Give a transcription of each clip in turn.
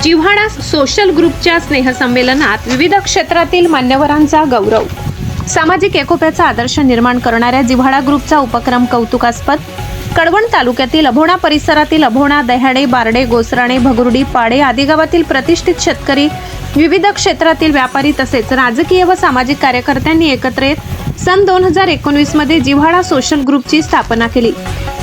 जिव्हाळा सोशल ग्रुपच्या स्नेहसंमेलनात विविध क्षेत्रातील मान्यवरांचा गौरव. सामाजिक एकोप्याचा आदर्श निर्माण करणाऱ्या जिव्हाळा ग्रुपचा उपक्रम कौतुकास्पद. कळवण तालुक्यातील अभोणा परिसरातील अभोणा, दह्याडे, बारडे, गोसराणे, भगुर्डी, पाडे आदी गावातील प्रतिष्ठित शेतकरी, विविध क्षेत्रातील व्यापारी तसेच राजकीय व सामाजिक कार्यकर्त्यांनी एकत्र येत सन 2019 मध्ये जिव्हाळा सोशल ग्रुपची स्थापना केली.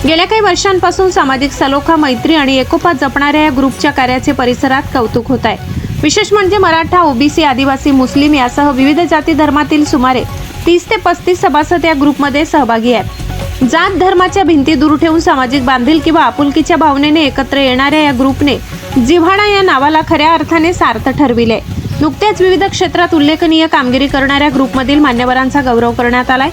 गेल्या काही वर्षांपासून सामाजिक सलोखा, मैत्री आणि एकोपा जपणाऱ्या या ग्रुपच्या कार्याचे परिसरात कौतुक होत आहे. विशेष म्हणजे मराठा, ओबीसी, आदिवासी, मुस्लिम यासह विविध जाती धर्मातील सुमारे 30 ते 35 सभासद या ग्रुपमध्ये सहभागी आहेत. जात धर्माच्या भिंती दूर ठेवून सामाजिक बांधिलकी व आपुलकीच्या भावनेने एकत्र येणाऱ्या या ग्रुपने जिव्हाळा या नावाला खऱ्या अर्थाने सार्थ ठरविले. नुकत्याच विविध क्षेत्रात उल्लेखनीय कामगिरी करणाऱ्या ग्रुपमधील मान्यवरांचा गौरव करण्यात आलाय.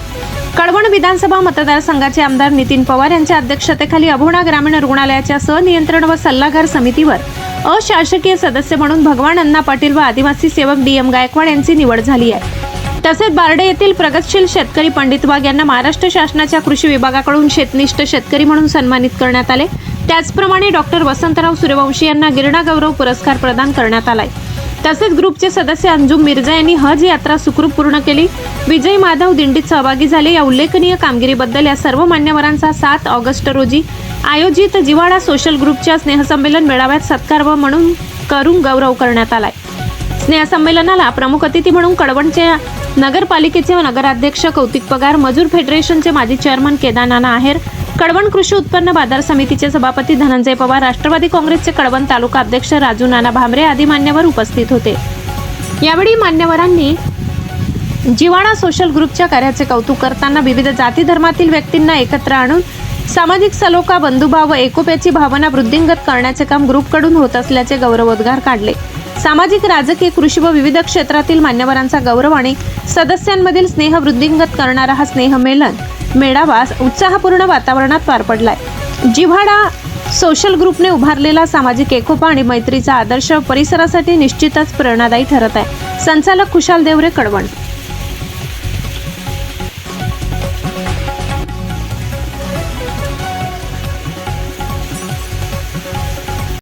कळवण विधानसभा मतदारसंघाचे आमदार नितीन पवार यांच्या अध्यक्षतेखाली अभोणा ग्रामीण रुग्णालयाच्या सनियंत्रण व सल्लागार समितीवर अशासकीय सदस्य म्हणून भगवान अण्णा पाटील व आदिवासी सेवक DM गायकवाड यांची निवड झाली आहे. तसेच बारडे येथील प्रगतशील शेतकरी पंडित वाघ यांना महाराष्ट्र शासनाच्या कृषी विभागाकडून शेतनिष्ठ शेतकरी म्हणून सन्मानित करण्यात आले. त्याचप्रमाणे डॉक्टर वसंतराव सूर्यवंशी यांना गिरणा गौरव पुरस्कार प्रदान करण्यात आलाय. तसेच ग्रुपचे सदस्य अंजुम मिर्झा यांनी हज यात्रा सुखरूप पूर्ण केली. विजय माधव दिंडीत सहभागी झाले. या उल्लेखनीय कामगिरीबद्दल या सर्व मान्यवरांचा 7 ऑगस्ट रोजी आयोजित जिव्हाळा सोशल ग्रुपच्या स्नेहसंमेलन मेळाव्यात सत्कार व म्हणून करून गौरव करण्यात आलाय. स्नेहसंमेलनाला प्रमुख अतिथी म्हणून कळवणचे नगरपालिकेचे व नगराध्यक्ष कौतिक पगार, मजूर फेडरेशनचे माजी चेअरमन केदारनाना आहेर, कळवण कृषी उत्पन्न बाजार समितीचे सभापती धनंजय पवार, राष्ट्रवादी काँग्रेसचे कळवण तालुका अध्यक्ष राजू नाना भामरे आदी मान्यवर उपस्थित होते. यावेळी मान्यवरांनी जिव्हाळा सोशल ग्रुपच्या कार्याचे कौतुक करताना विविध जाती धर्मातील व्यक्तींना एकत्र आणून सामाजिक सलोखा, बंधुभाव व एकोप्याची भावना वृद्धिंगत करण्याचे काम ग्रुपकडून होत असल्याचे गौरवोद्गार काढले. सामाजिक, राजकीय, कृषी व विविध क्षेत्रातील मान्यवरांचा गौरव आणि सदस्यांमधील स्नेह वृद्धिंगत करणारा हा स्नेहमेलन मेळावा उत्साहपूर्ण वातावरणात पार पडलाय. जिव्हाळा सोशल ग्रुपने उभारलेला सामाजिक एकोपा आणि मैत्रीचा आदर्श परिसरासाठी निश्चितच प्रेरणादायी ठरत आहे. संचालक खुशाल देवरे, कळवण.